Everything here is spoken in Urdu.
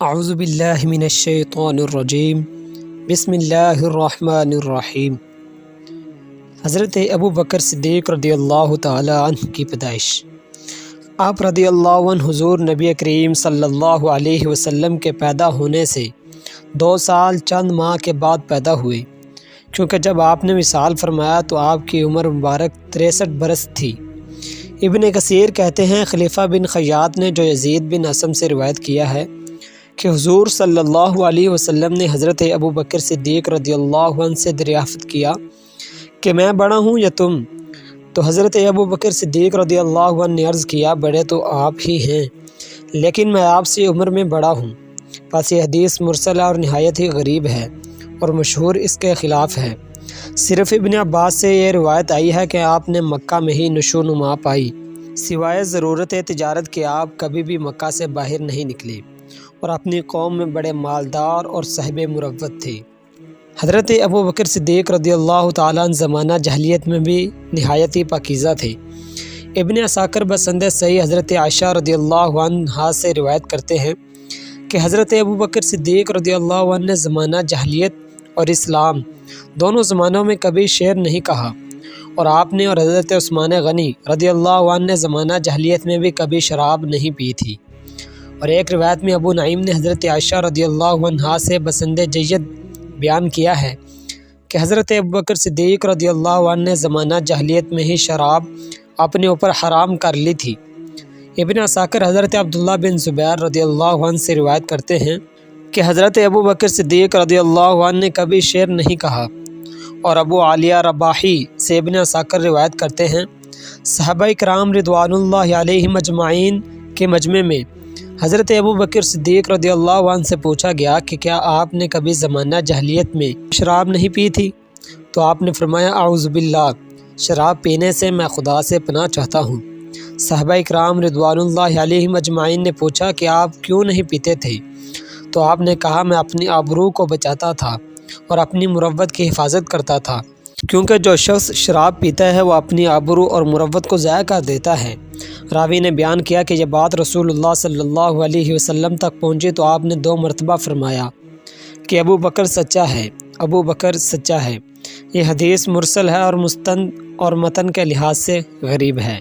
اعوذ باللہ من الشیطان الرجیم بسم اللہ الرحمن الرحیم۔ حضرت ابو بکر صدیق رضی اللہ تعالی عنہ کی پیدائش۔ آپ رضی اللہ عنہ حضور نبی کریم صلی اللہ علیہ وسلم کے پیدا ہونے سے 2 سال چند ماہ کے بعد پیدا ہوئے، کیونکہ جب آپ نے وصال فرمایا تو آپ کی عمر مبارک 63 برس تھی۔ ابن کثیر کہتے ہیں خلیفہ بن خیاط نے جو یزید بن اسم سے روایت کیا ہے کہ حضور صلی اللہ علیہ وسلم نے حضرت ابو بکر صدیق رضی اللہ عنہ سے دریافت کیا کہ میں بڑا ہوں یا تم؟ تو حضرت ابو بکر صدیق رضی اللہ عنہ نے عرض کیا بڑے تو آپ ہی ہیں، لیکن میں آپ سے عمر میں بڑا ہوں۔ پس یہ حدیث مرسلہ اور نہایت ہی غریب ہے اور مشہور اس کے خلاف ہے۔ صرف ابن عباس سے یہ روایت آئی ہے کہ آپ نے مکہ میں ہی نشو و نما پائی، سوائے ضرورت تجارت کے آپ کبھی بھی مکہ سے باہر نہیں نکلے اور اپنی قوم میں بڑے مالدار اور صاحب مروت تھے۔ حضرت ابو بکر صدیق رضی اللہ تعالیٰ عنہ زمانہ جاہلیت میں بھی نہایت ہی پاکیزہ تھے۔ ابن عساکر بسند صحیح حضرت عائشہ رضی اللہ عنہا سے روایت کرتے ہیں کہ حضرت ابو بکر صدیق رضی اللہ عنہ نے زمانہ جاہلیت اور اسلام دونوں زمانوں میں کبھی شعر نہیں کہا، اور آپ نے اور حضرت عثمان غنی رضی اللہ عنہ نے زمانہ جاہلیت میں بھی کبھی شراب نہیں پی تھی۔ اور ایک روایت میں ابو نعیم نے حضرت عائشہ رضی اللہ عنہا سے بسند جید بیان کیا ہے کہ حضرت ابوبکر صدیق رضی اللہ عنہ نے زمانہ جاہلیت میں ہی شراب اپنے اوپر حرام کر لی تھی۔ ابن عساکر حضرت عبداللہ بن زبیر رضی اللہ عنہ سے روایت کرتے ہیں کہ حضرت ابوبکر صدیق رضی اللہ عنہ نے کبھی شعر نہیں کہا، اور ابو عالیہ رباحی سے ابن عساکر روایت کرتے ہیں صحابہ کرام رضوان اللہ علیہم اجمعین کے مجمع میں حضرت ابو بکر صدیق رضی اللہ عنہ سے پوچھا گیا کہ کیا آپ نے کبھی زمانہ جاہلیت میں شراب نہیں پی تھی؟ تو آپ نے فرمایا اعوذ باللہ، شراب پینے سے میں خدا سے پناہ چاہتا ہوں۔ صحابہ کرام رضوان اللہ علیہم اجمعین نے پوچھا کہ آپ کیوں نہیں پیتے تھے؟ تو آپ نے کہا میں اپنی آبرو کو بچاتا تھا اور اپنی مروت کی حفاظت کرتا تھا، کیونکہ جو شخص شراب پیتا ہے وہ اپنی آبرو اور مروت کو ضائع کر دیتا ہے۔ راوی نے بیان کیا کہ یہ بات رسول اللہ صلی اللہ علیہ وسلم تک پہنچی تو آپ نے 2 مرتبہ فرمایا کہ ابو بکر سچا ہے، ابو بکر سچا ہے۔ یہ حدیث مرسل ہے اور مستند اور متن کے لحاظ سے غریب ہے۔